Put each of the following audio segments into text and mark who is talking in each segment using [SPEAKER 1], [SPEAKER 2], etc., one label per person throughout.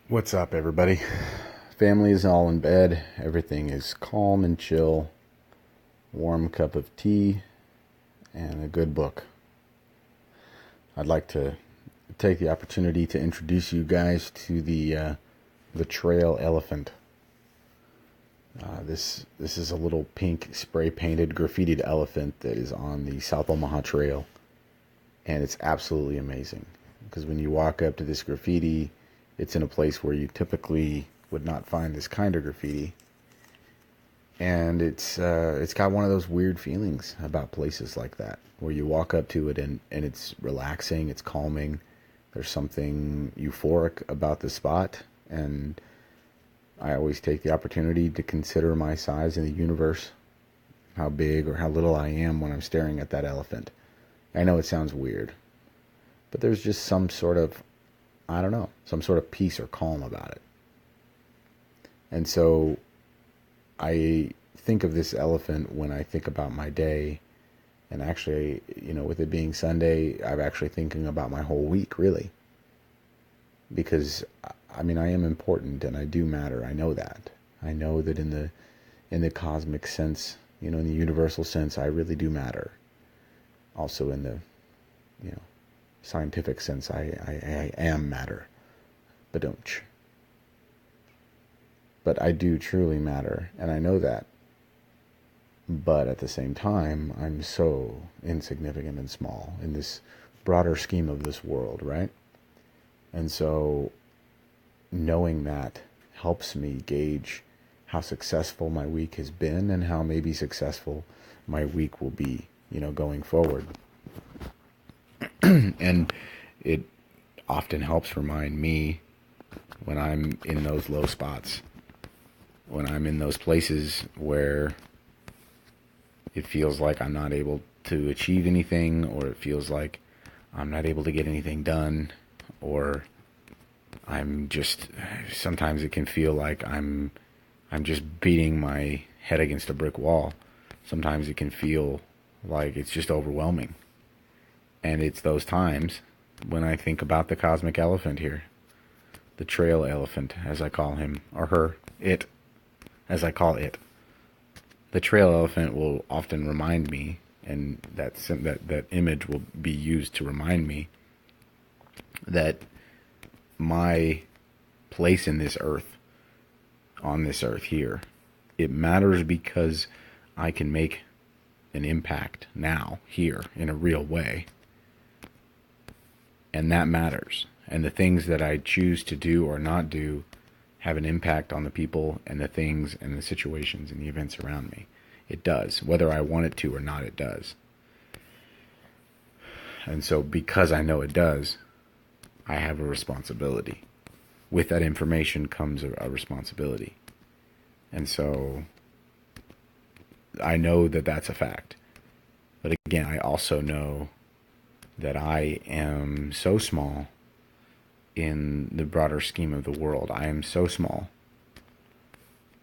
[SPEAKER 1] What's up, everybody? Family is all in bed. Everything is calm and chill. Warm cup of tea and a good book. I'd like to take the opportunity to introduce you guys to the trail elephant. This is a little pink spray painted graffitied elephant that is on the South Omaha Trail, and it's absolutely amazing because when you walk up to this graffiti, it's in a place where you typically would not find this kind of graffiti, and it's got one of those weird feelings about places like that where you walk up to it and it's relaxing, it's calming. There's something euphoric about the spot, and I always take the opportunity to consider my size in the universe, how big or how little I am when I'm staring at that elephant. I know it sounds weird, but there's just some sort of, I don't know, some sort of peace or calm about it. And so I think of this elephant when I think about my day. And actually, with it being Sunday, I'm actually thinking about my whole week, really. Because, I mean, I am important and I do matter. I know that. I know that in the cosmic sense, in the universal sense, I really do matter. Also in the, scientific sense, I am matter. Badunch. But I do truly matter, and I know that. But at the same time, I'm so insignificant and small in this broader scheme of this world, right? And so knowing that helps me gauge how successful my week has been and how maybe successful my week will be, going forward. And it often helps remind me when I'm in those low spots, when I'm in those places where it feels like I'm not able to achieve anything, or it feels like I'm not able to get anything done, or sometimes it can feel like I'm just beating my head against a brick wall. Sometimes it can feel like it's just overwhelming. And it's those times when I think about the cosmic elephant here, the trail elephant, as I call him, or her, it, as I call it. The trail elephant will often remind me, and that image will be used to remind me that my place in this earth, on this earth here, it matters because I can make an impact now, here, in a real way. And that matters. And the things that I choose to do or not do have an impact on the people and the things and the situations and the events around me. It does. Whether I want it to or not, it does. And so because I know it does, I have a responsibility. With that information comes a responsibility. And so I know that that's a fact. But again, I also know that I am so small in the broader scheme of the world. I am so small.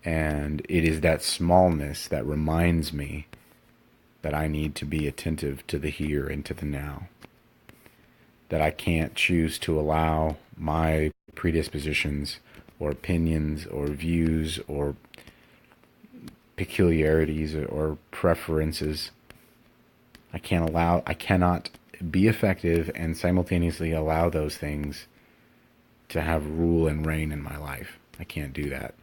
[SPEAKER 1] And it is that smallness that reminds me that I need to be attentive to the here and to the now. That I can't choose to allow my predispositions or opinions or views or peculiarities or preferences. I cannot be effective and simultaneously allow those things to have rule and reign in my life. I can't do that.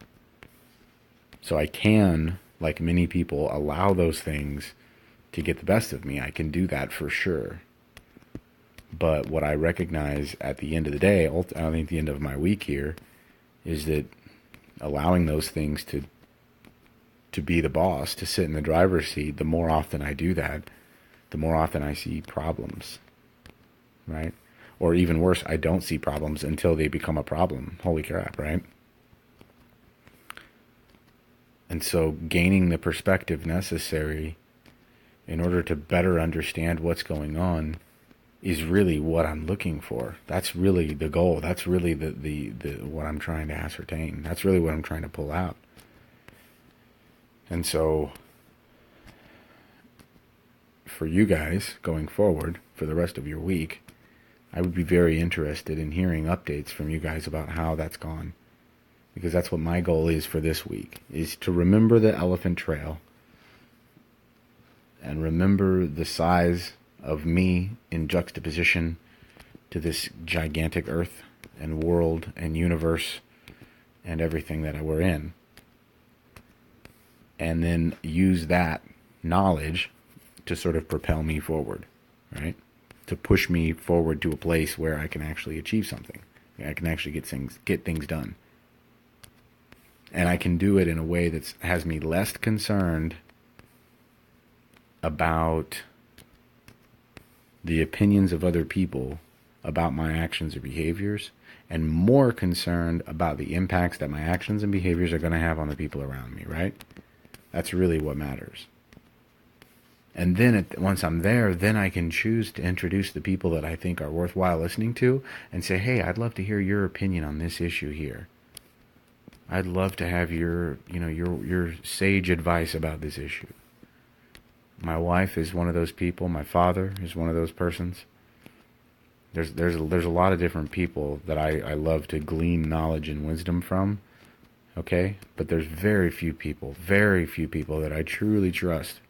[SPEAKER 1] So I can, like many people, allow those things to get the best of me. I can do that for sure. But what I recognize at the end of the day, I think the end of my week here, is that allowing those things to be the boss, to sit in the driver's seat, the more often I do that, the more often I see problems, right? Or even worse, I don't see problems until they become a problem. Holy crap, right? And so gaining the perspective necessary in order to better understand what's going on is really what I'm looking for. That's really the goal. That's really the what I'm trying to ascertain. That's really what I'm trying to pull out. And so for you guys going forward for the rest of your week, I would be very interested in hearing updates from you guys about how that's gone. Because that's what my goal is for this week, is to remember the Elephant Trail and remember the size of me in juxtaposition to this gigantic earth and world and universe and everything that we're in. And then use that knowledge to sort of propel me forward, right? To push me forward to a place where I can actually achieve something. I can actually get things done. And I can do it in a way that has me less concerned about the opinions of other people about my actions or behaviors, and more concerned about the impacts that my actions and behaviors are going to have on the people around me, right? That's really what matters. And then once I'm there, then I can choose to introduce the people that I think are worthwhile listening to and say, hey, I'd love to hear your opinion on this issue here. I'd love to have your sage advice about this issue. My wife is one of those people. My father is one of those persons. There's a lot of different people that I love to glean knowledge and wisdom from. Okay? But there's very few people that I truly trust.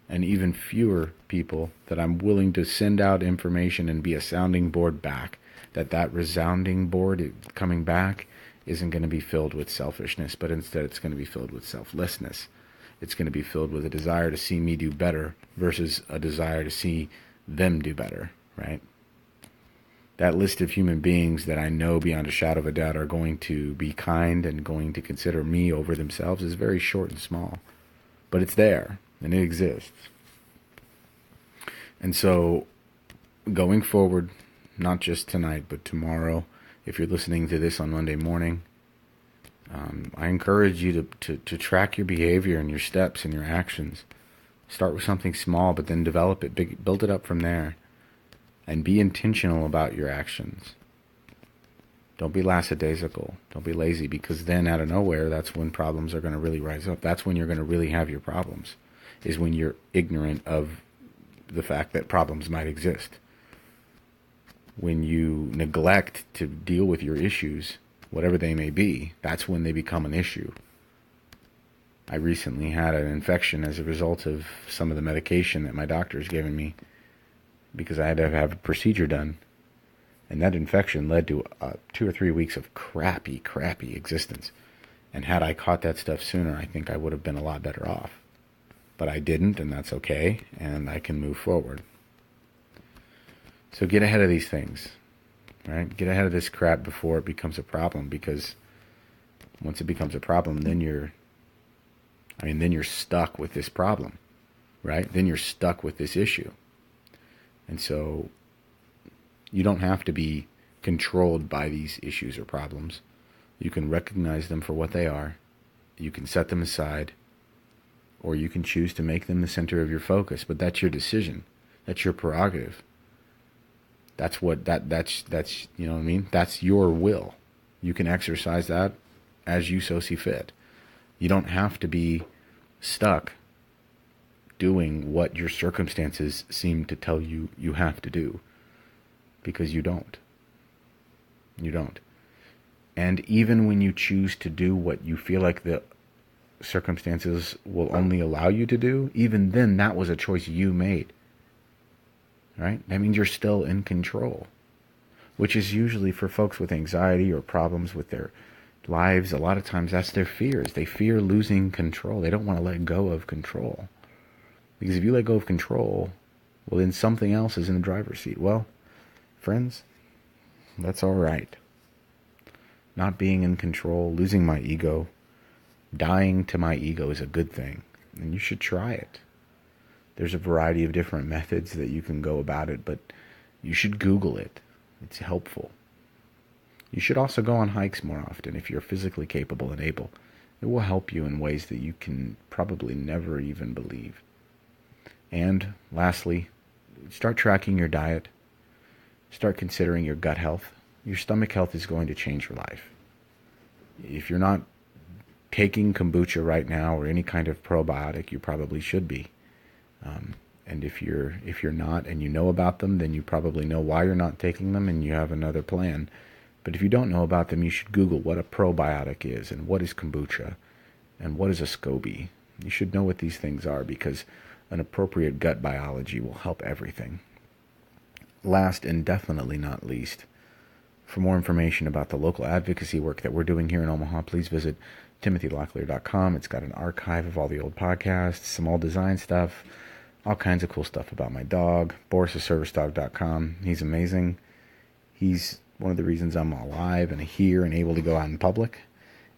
[SPEAKER 1] And even fewer people that I'm willing to send out information and be a sounding board back. That resounding board coming back isn't going to be filled with selfishness, but instead it's going to be filled with selflessness. It's going to be filled with a desire to see me do better versus a desire to see them do better, right? That list of human beings that I know beyond a shadow of a doubt are going to be kind and going to consider me over themselves is very short and small. But it's there, and it exists. And so, going forward, not just tonight, but tomorrow, if you're listening to this on Monday morning, I encourage you to track your behavior and your steps and your actions. Start with something small, but then develop it, build it up from there. And be intentional about your actions. Don't be lackadaisical. Don't be lazy, because then out of nowhere, that's when problems are going to really rise up. That's when you're going to really have your problems, is when you're ignorant of the fact that problems might exist. When you neglect to deal with your issues, whatever they may be, that's when they become an issue. I recently had an infection as a result of some of the medication that my doctor's given me, because I had to have a procedure done. And that infection led to 2 or 3 weeks of crappy existence. And had I caught that stuff sooner, I think I would have been a lot better off. But I didn't, and that's okay, and I can move forward. So get ahead of these things, right? Get ahead of this crap before it becomes a problem, because once it becomes a problem, then you're stuck with this problem, right? Then you're stuck with this issue. And so you don't have to be controlled by these issues or problems. You can recognize them for what they are. You can set them aside, or you can choose to make them the center of your focus. But that's your decision. That's your prerogative. That's you know what I mean? That's your will. You can exercise that as you so see fit. You don't have to be stuck doing what your circumstances seem to tell you you have to do, because you don't. You don't. And even when you choose to do what you feel like the circumstances will only allow you to do, even then that was a choice you made. Right? That means you're still in control, which is usually for folks with anxiety or problems with their lives. A lot of times that's their fears. They fear losing control. They don't want to let go of control. Because if you let go of control, well, then something else is in the driver's seat. Well, friends, that's all right. Not being in control, losing my ego, dying to my ego is a good thing. And you should try it. There's a variety of different methods that you can go about it, but you should Google it. It's helpful. You should also go on hikes more often if you're physically capable and able. It will help you in ways that you can probably never even believe. And lastly, start tracking your diet. Start considering your gut health. Your stomach health is going to change your life. If you're not taking kombucha right now or any kind of probiotic, you probably should be. And if you're not and you know about them, then you probably know why you're not taking them and you have another plan. But if you don't know about them, you should Google what a probiotic is and what is kombucha and what is a SCOBY. You should know what these things are because an appropriate gut biology will help everything. Last and definitely not least, for more information about the local advocacy work that we're doing here in Omaha, please visit timothylocklear.com. It's got an archive of all the old podcasts, some old design stuff, all kinds of cool stuff about my dog. Boris'sServiceDog.com. He's amazing. He's one of the reasons I'm alive and here and able to go out in public.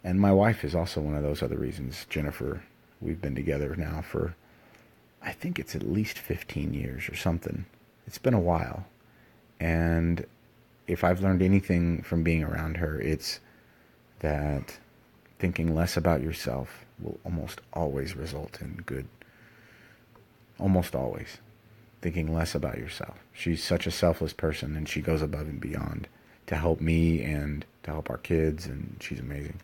[SPEAKER 1] And my wife is also one of those other reasons. Jennifer, we've been together now for, I think it's at least 15 years or something. It's been a while. And if I've learned anything from being around her, it's that thinking less about yourself will almost always result in good. Almost always. Thinking less about yourself. She's such a selfless person, and she goes above and beyond to help me and to help our kids, and she's amazing.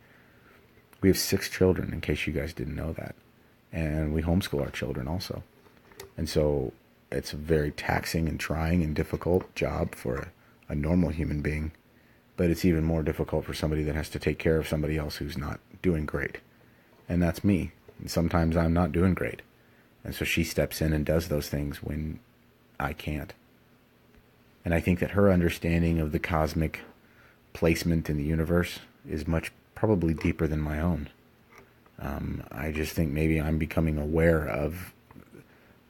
[SPEAKER 1] We have 6 children, in case you guys didn't know that. And we homeschool our children also. And so it's a very taxing and trying and difficult job for a normal human being. But it's even more difficult for somebody that has to take care of somebody else who's not doing great. And that's me. And sometimes I'm not doing great. And so she steps in and does those things when I can't. And I think that her understanding of the cosmic placement in the universe is much probably deeper than my own. I just think maybe I'm becoming aware of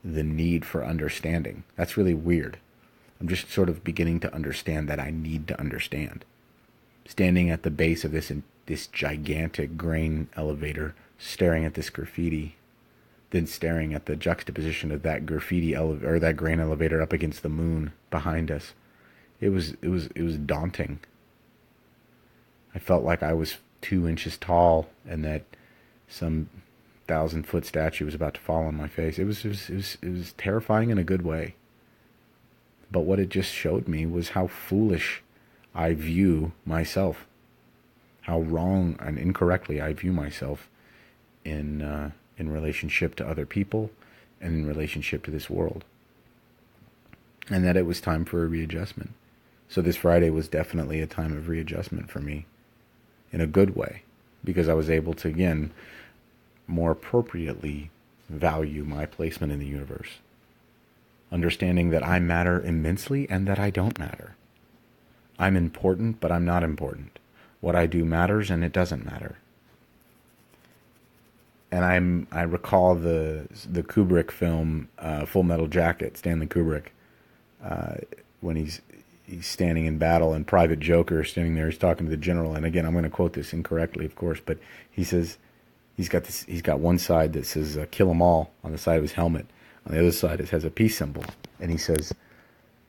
[SPEAKER 1] the need for understanding. That's really weird. I'm just sort of beginning to understand that I need to understand. Standing at the base of this gigantic grain elevator, staring at this graffiti, then staring at the juxtaposition of that graffiti or that grain elevator up against the moon behind us. It was daunting. I felt like I was 2 inches tall and that some 1,000-foot statue was about to fall on my face. It was terrifying in a good way. But what it just showed me was how foolish I view myself, how wrong and incorrectly I view myself in relationship to other people and in relationship to this world. And that it was time for a readjustment. So this Friday was definitely a time of readjustment for me in a good way, because I was able to, again, more appropriately value my placement in the universe. Understanding that I matter immensely and that I don't matter. I'm important, but I'm not important. What I do matters and it doesn't matter. And I recall the Kubrick film, Full Metal Jacket, Stanley Kubrick, when he's standing in battle and Private Joker standing there, he's talking to the general. And again, I'm going to quote this incorrectly, of course, but he says, he's got one side that says kill 'em all on the side of his helmet. On the other side, it has a peace symbol. And he says,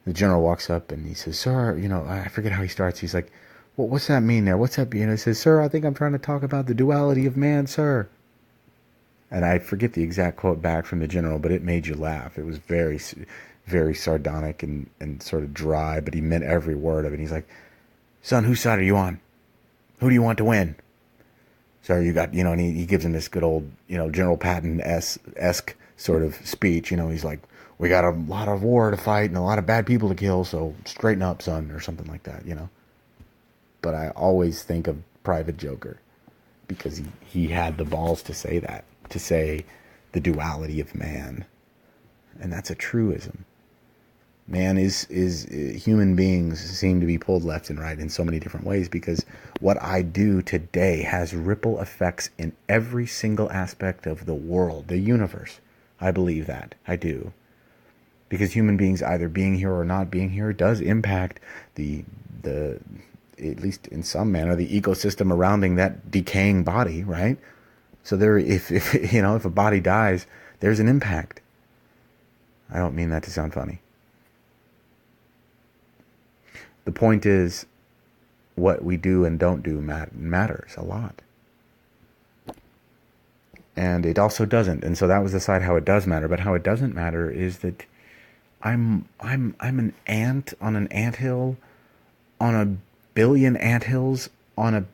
[SPEAKER 1] the general walks up and he says, sir, I forget how he starts. He's like, what's that mean there? What's that mean? And he says, sir, I think I'm trying to talk about the duality of man, sir. And I forget the exact quote back from the general, but it made you laugh. It was very, very sardonic and sort of dry, but he meant every word of it. He's like, son, whose side are you on? Who do you want to win? Sir, you got, and he gives him this good old, General Patton-esque sort of speech. He's like, we got a lot of war to fight and a lot of bad people to kill, so straighten up, son, or something like that, But I always think of Private Joker because he had the balls to say that, to say the duality of man. And that's a truism. Man human beings seem to be pulled left and right in so many different ways because what I do today has ripple effects in every single aspect of the world, the universe. I believe that. I do. Because human beings either being here or not being here does impact the at least in some manner, the ecosystem surrounding that decaying body, right? So if a body dies, there's an impact. I don't mean that to sound funny. The point is, what we do and don't do matters a lot. And it also doesn't. And so that was the side how it does matter. But how it doesn't matter is that I'm an ant on an anthill, on a billion anthills, on a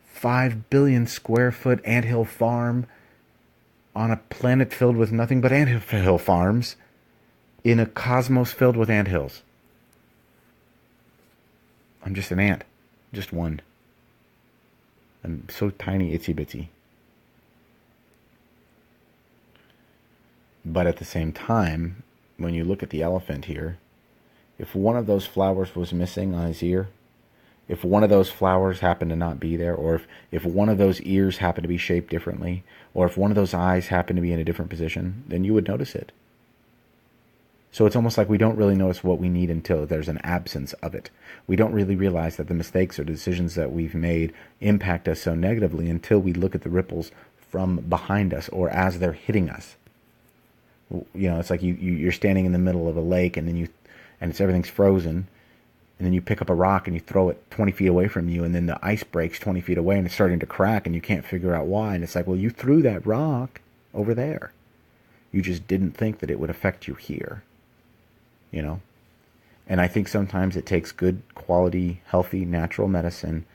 [SPEAKER 1] 5 billion square foot anthill farm, on a planet filled with nothing but anthill farms. in a cosmos filled with anthills. I'm just an ant. Just one. I'm so tiny, itsy bitsy. But at the same time, when you look at the elephant here, if one of those flowers was missing on his ear, if one of those flowers happened to not be there, or if one of those ears happened to be shaped differently, or if one of those eyes happened to be in a different position, then you would notice it. So it's almost like we don't really notice what we need until there's an absence of it. We don't really realize that the mistakes or decisions that we've made impact us so negatively until we look at the ripples from behind us or as they're hitting us. You know, it's like you're standing in the middle of a lake and everything's frozen, and then you pick up a rock and you throw it 20 feet away from you, and then the ice breaks 20 feet away and it's starting to crack and you can't figure out why. And it's like, well, you threw that rock over there. You just didn't think that it would affect you here. You know? And I think sometimes it takes good quality, healthy, natural medicine,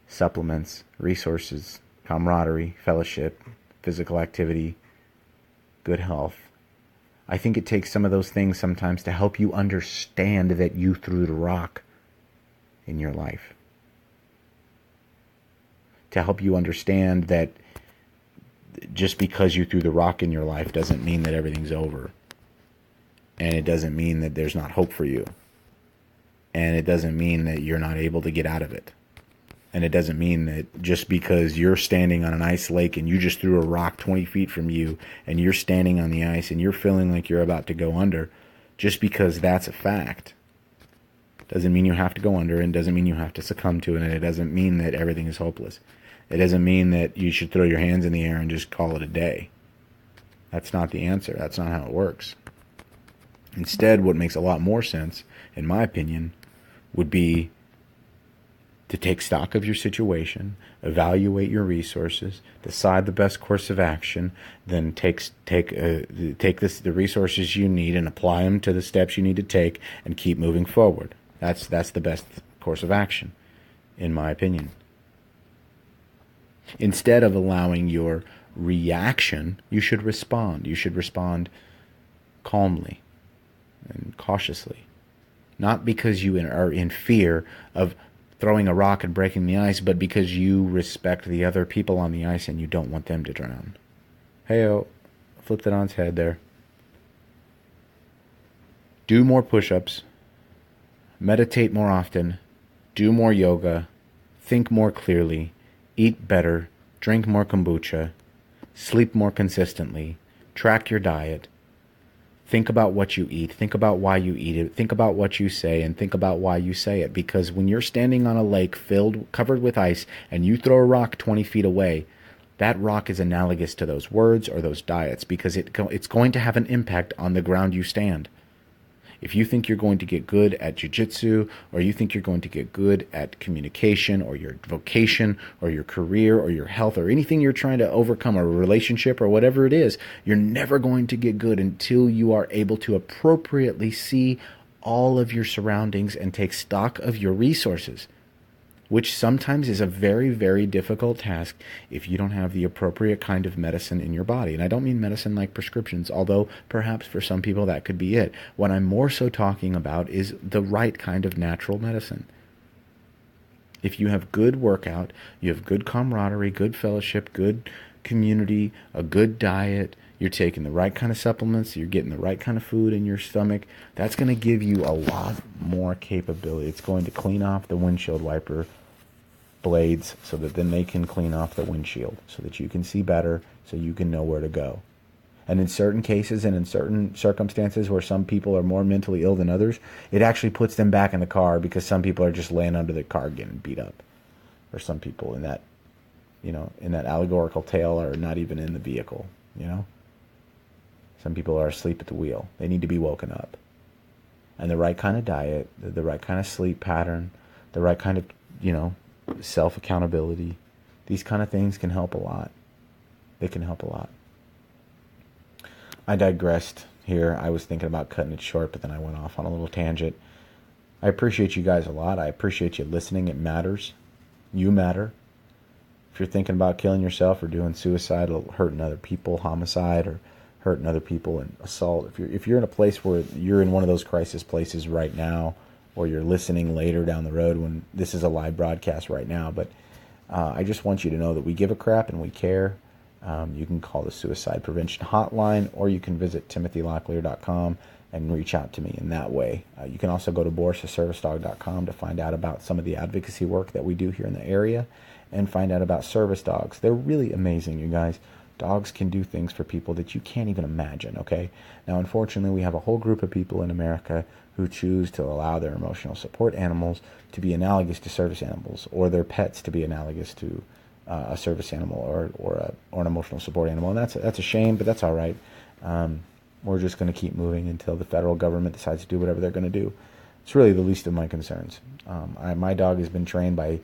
[SPEAKER 1] supplements, resources, camaraderie, fellowship, physical activity, good health. I think it takes some of those things sometimes to help you understand that you threw the rock in your life. To help you understand that just because you threw the rock in your life doesn't mean that everything's over. And it doesn't mean that there's not hope for you. And it doesn't mean that you're not able to get out of it. And it doesn't mean that just because you're standing on an ice lake and you just threw a rock 20 feet from you and you're standing on the ice and you're feeling like you're about to go under, just because that's a fact, doesn't mean you have to go under, and doesn't mean you have to succumb to it, and it doesn't mean that everything is hopeless. It doesn't mean that you should throw your hands in the air and just call it a day. That's not the answer. That's not how it works. Instead, what makes a lot more sense, in my opinion, would be to take stock of your situation, evaluate your resources, decide the best course of action, then take the resources you need and apply them to the steps you need to take, and keep moving forward. That's the best course of action, in my opinion. Instead of allowing your reaction, you should respond. You should respond calmly and cautiously. Not because you are in fear of throwing a rock and breaking the ice, but because you respect the other people on the ice and you don't want them to drown. Hey-o, flipped it on its head there. Do more push-ups. Meditate more often. Do more yoga. Think more clearly. Eat better. Drink more kombucha. Sleep more consistently. Track your diet. Think about what you eat. Think about why you eat it. Think about what you say, and think about why you say it. Because when you're standing on a lake covered with ice and you throw a rock 20 feet away, that rock is analogous to those words or those diets, because it's going to have an impact on the ground you stand. If you think you're going to get good at jiu-jitsu, or you think you're going to get good at communication, or your vocation, or your career, or your health, or anything you're trying to overcome, or a relationship, or whatever it is, you're never going to get good until you are able to appropriately see all of your surroundings and take stock of your resources, which sometimes is a very, very difficult task if you don't have the appropriate kind of medicine in your body. And I don't mean medicine like prescriptions, although perhaps for some people that could be it. What I'm more so talking about is the right kind of natural medicine. If you have good workout, you have good camaraderie, good fellowship, good community, a good diet, you're taking the right kind of supplements, you're getting the right kind of food in your stomach, that's going to give you a lot more capability. It's going to clean off the windshield wiper blades so that then they can clean off the windshield so that you can see better, so you can know where to go. And in certain cases and in certain circumstances where some people are more mentally ill than others, it actually puts them back in the car, because some people are just laying under the car getting beat up. Or some people in that, in that allegorical tale are not even in the vehicle, Some people are asleep at the wheel. They need to be woken up. And the right kind of diet, the right kind of sleep pattern, the right kind of, self-accountability, these kind of things can help a lot. They can help a lot. I digressed here. I was thinking about cutting it short, but then I went off on a little tangent. I appreciate you guys a lot. I appreciate you listening. It matters. You matter. If you're thinking about killing yourself or doing suicide or hurting other people, homicide, or hurting other people and assault. If you're in a place where you're in one of those crisis places right now, or you're listening later down the road when this is a live broadcast right now, but I just want you to know that we give a crap and we care. You can call the Suicide Prevention Hotline, or you can visit timothylocklear.com and reach out to me in that way. You can also go to BorisTheServiceDog.com to find out about some of the advocacy work that we do here in the area and find out about service dogs. They're really amazing, you guys. Dogs can do things for people that you can't even imagine, okay? Now, unfortunately, we have a whole group of people in America who choose to allow their emotional support animals to be analogous to service animals, or their pets to be analogous to a service animal or an emotional support animal. And that's a shame, but that's all right. We're just going to keep moving until the federal government decides to do whatever they're going to do. It's really the least of my concerns. My dog has been trained by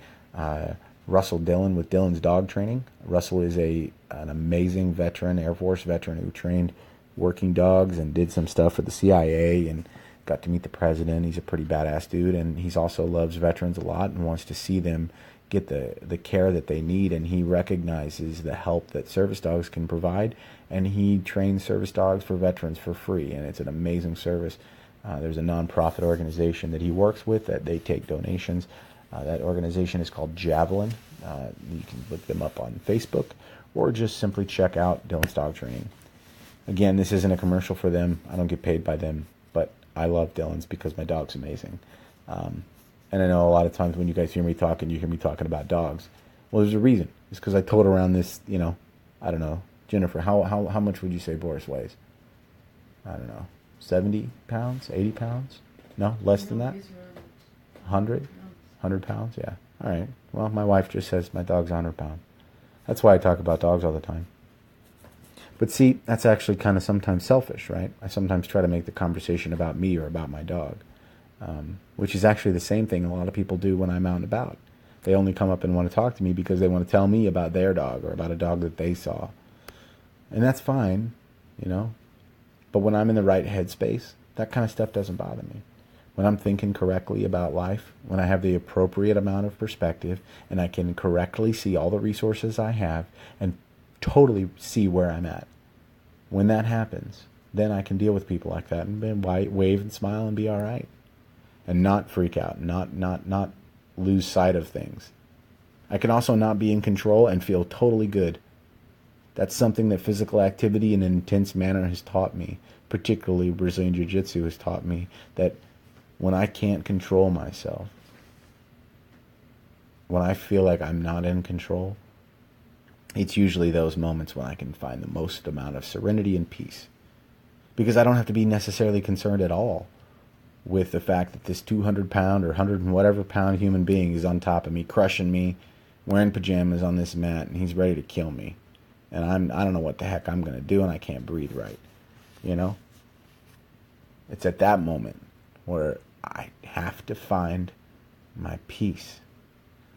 [SPEAKER 1] Russell Dillon with Dillon's Dog Training. Russell is an amazing veteran, Air Force veteran, who trained working dogs and did some stuff for the CIA and got to meet the president. He's a pretty badass dude, and he also loves veterans a lot and wants to see them get the care that they need, and he recognizes the help that service dogs can provide, and he trains service dogs for veterans for free, and it's an amazing service. There's a nonprofit organization that he works with that they take donations. That organization is called Javelin. You can look them up on Facebook, or just simply check out Dillon's Dog Training. Again, this isn't a commercial for them. I don't get paid by them, but I love Dillon's because my dog's amazing. And I know a lot of times when you guys hear me talking, you hear me talking about dogs. Well, there's a reason. It's because I told around this, I don't know. Jennifer, how much would you say Boris weighs? I don't know. 70 pounds? 80 pounds? No? Less than that? 100? 100 pounds? Yeah. All right. Well, my wife just says my dog's 100 pounds. That's why I talk about dogs all the time. But see, that's actually kind of sometimes selfish, right? I sometimes try to make the conversation about me or about my dog. Which is actually the same thing a lot of people do when I'm out and about. They only come up and want to talk to me because they want to tell me about their dog or about a dog that they saw. And that's fine, But when I'm in the right headspace, that kind of stuff doesn't bother me. When I'm thinking correctly about life, when I have the appropriate amount of perspective, and I can correctly see all the resources I have and totally see where I'm at. When that happens, then I can deal with people like that and wave and smile and be all right. And not freak out, not lose sight of things. I can also not be in control and feel totally good. That's something that physical activity in an intense manner has taught me, particularly Brazilian Jiu-Jitsu has taught me, that when I can't control myself, when I feel like I'm not in control, it's usually those moments when I can find the most amount of serenity and peace. Because I don't have to be necessarily concerned at all with the fact that this 200-pound or 100 and whatever pound human being is on top of me, crushing me, wearing pajamas on this mat, and he's ready to kill me. And I don't know what the heck I'm going to do, and I can't breathe right. It's at that moment where I have to find my peace.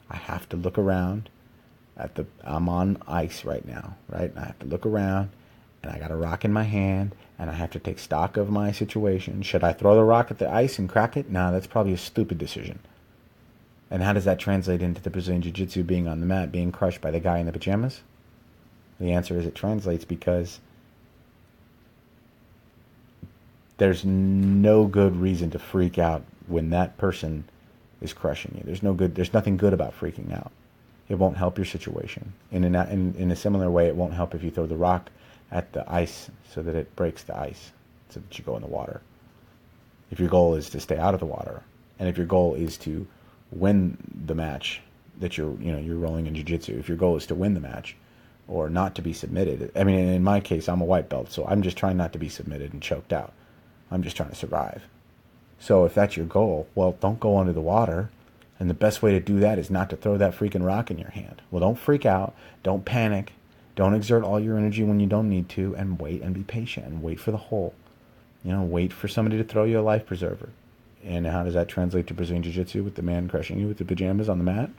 [SPEAKER 1] I have to look around. I'm on ice right now, right? And I have to look around, and I got a rock in my hand, and I have to take stock of my situation. Should I throw the rock at the ice and crack it? No, that's probably a stupid decision. And how does that translate into the Brazilian Jiu-Jitsu being on the mat, being crushed by the guy in the pajamas? The answer is it translates because there's no good reason to freak out when that person is crushing you. There's nothing good about freaking out. It won't help your situation. In a similar way, it won't help if you throw the rock at the ice so that it breaks the ice, so that you go in the water. If your goal is to stay out of the water, and if your goal is to win the match that you're rolling in jiu-jitsu, if your goal is to win the match or not to be submitted, I mean, in my case, I'm a white belt, so I'm just trying not to be submitted and choked out. I'm just trying to survive. So if that's your goal, well, don't go under the water. And the best way to do that is not to throw that freaking rock in your hand. Well, don't freak out. Don't panic. Don't exert all your energy when you don't need to, and wait and be patient and wait for the hole. Wait for somebody to throw you a life preserver. And how does that translate to Brazilian Jiu-Jitsu with the man crushing you with the pajamas on the mat?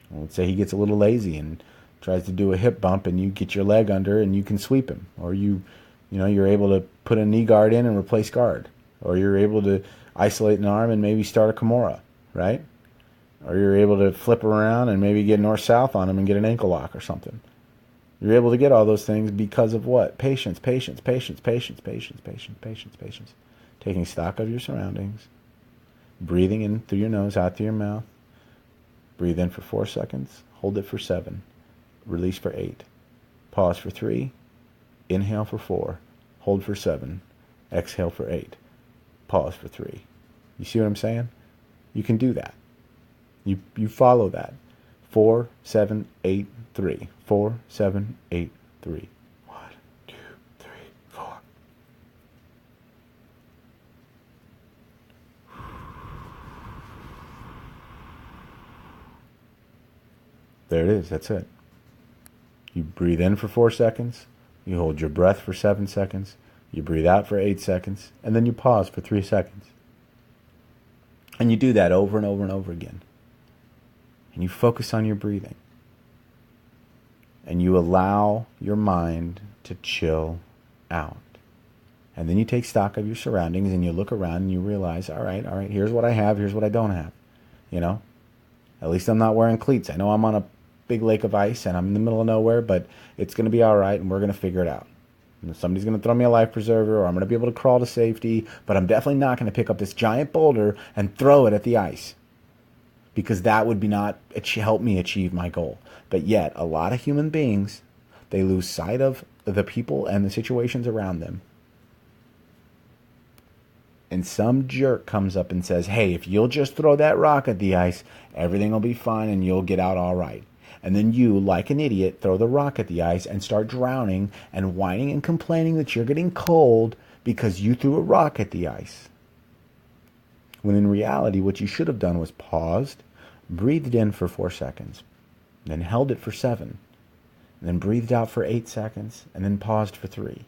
[SPEAKER 1] Well, let's say he gets a little lazy and tries to do a hip bump, and you get your leg under and you can sweep him. Or you're able to put a knee guard in and replace guard. Or you're able to isolate an arm and maybe start a Kimura, right? Or you're able to flip around and maybe get north-south on him and get an ankle lock or something. You're able to get all those things because of what? Patience, patience, patience, patience, patience, patience, patience, patience. Taking stock of your surroundings. Breathing in through your nose, out through your mouth. Breathe in for 4 seconds. Hold it for 7. Release for 8. Pause for 3. Inhale for 4. Hold for 7. Exhale for 8. Pause for 3. You see what I'm saying? You can do that. You follow that. 4, 7, 8, 3. 4, 7, 8, 3. 1, 2, 3, 4. There it is. That's it. You breathe in for 4 seconds. You hold your breath for 7 seconds. You breathe out for 8 seconds. And then you pause for 3 seconds. And you do that over and over and over again. And you focus on your breathing. And you allow your mind to chill out. And then you take stock of your surroundings and you look around and you realize, all right, here's what I have, here's what I don't have. You know? At least I'm not wearing cleats. I know I'm on a big lake of ice and I'm in the middle of nowhere, but it's going to be all right and we're going to figure it out. And somebody's going to throw me a life preserver or I'm going to be able to crawl to safety, but I'm definitely not going to pick up this giant boulder and throw it at the ice because that would be not help me achieve my goal. But yet, a lot of human beings, they lose sight of the people and the situations around them. And some jerk comes up and says, hey, if you'll just throw that rock at the ice, everything will be fine and you'll get out all right. And then you, like an idiot, throw the rock at the ice and start drowning and whining and complaining that you're getting cold because you threw a rock at the ice. When in reality, what you should have done was paused, breathed in for 4 seconds, then held it for 7, and then breathed out for 8 seconds, and then paused for 3.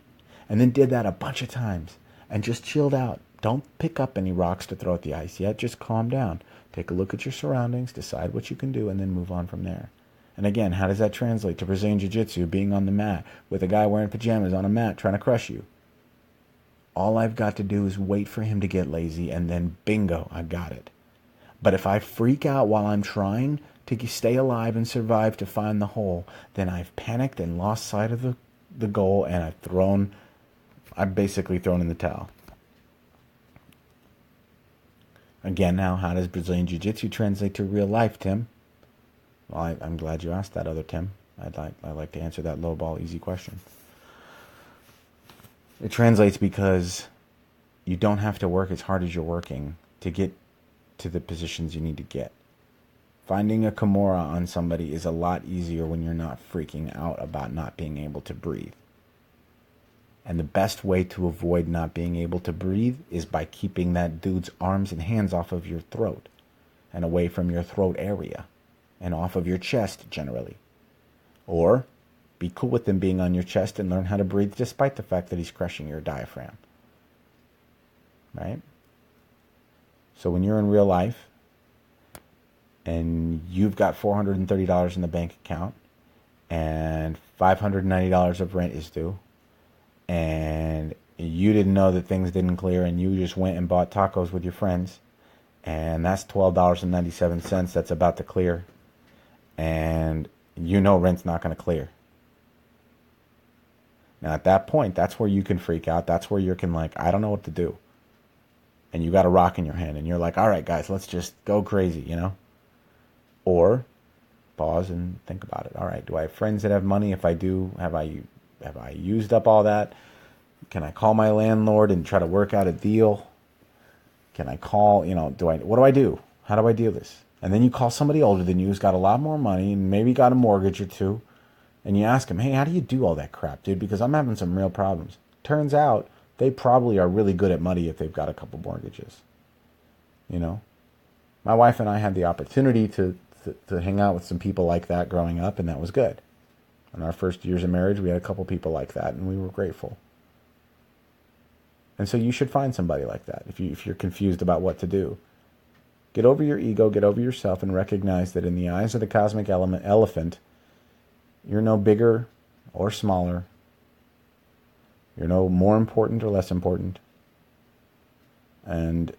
[SPEAKER 1] And then did that a bunch of times and just chilled out. Don't pick up any rocks to throw at the ice yet. Just calm down. Take a look at your surroundings, decide what you can do, and then move on from there. And again, how does that translate to Brazilian Jiu-Jitsu, being on the mat with a guy wearing pajamas on a mat trying to crush you? All I've got to do is wait for him to get lazy, and then bingo, I got it. But if I freak out while I'm trying to stay alive and survive to find the hole, then I've panicked and lost sight of the goal, and I've basically thrown in the towel. Again, now, how does Brazilian Jiu-Jitsu translate to real life, Tim? Well, I'm glad you asked that, other Tim. I'd like to answer that low-ball, easy question. It translates because you don't have to work as hard as you're working to get to the positions you need to get. Finding a Kimura on somebody is a lot easier when you're not freaking out about not being able to breathe. And the best way to avoid not being able to breathe is by keeping that dude's arms and hands off of your throat and away from your throat area and off of your chest generally. Or be cool with him being on your chest and learn how to breathe despite the fact that he's crushing your diaphragm. Right? So when you're in real life and you've got $430 in the bank account and $590 of rent is due, and you didn't know that things didn't clear and you just went and bought tacos with your friends, and that's $12.97 that's about to clear, and you know rent's not going to clear. Now at that point, that's where you can freak out. That's where you can I don't know what to do. And you got a rock in your hand and you're like, all right, guys, let's just go crazy, you know? Or pause and think about it. All right, do I have friends that have money? If I do, have I used up all that? Can I call my landlord and try to work out a deal? Can I call, what do I do? How do I deal this? And then you call somebody older than you who's got a lot more money and maybe got a mortgage or two. And you ask them, hey, how do you do all that crap, dude? Because I'm having some real problems. Turns out they probably are really good at money if they've got a couple mortgages. My wife and I had the opportunity to hang out with some people like that growing up, and that was good. In our first years of marriage, we had a couple people like that, and we were grateful. And so you should find somebody like that if you're confused about what to do. Get over your ego, get over yourself, and recognize that in the eyes of the cosmic elephant, you're no bigger or smaller. You're no more important or less important. And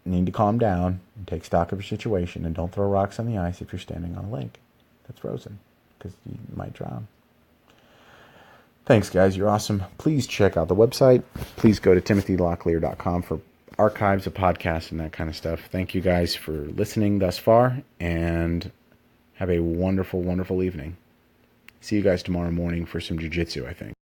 [SPEAKER 1] you need to calm down and take stock of your situation, and don't throw rocks on the ice if you're standing on a lake that's frozen, because you might drown. Thanks, guys. You're awesome. Please check out the website. Please go to timothylocklear.com for archives of podcasts and that kind of stuff. Thank you guys for listening thus far, and have a wonderful, wonderful evening. See you guys tomorrow morning for some jiu-jitsu, I think.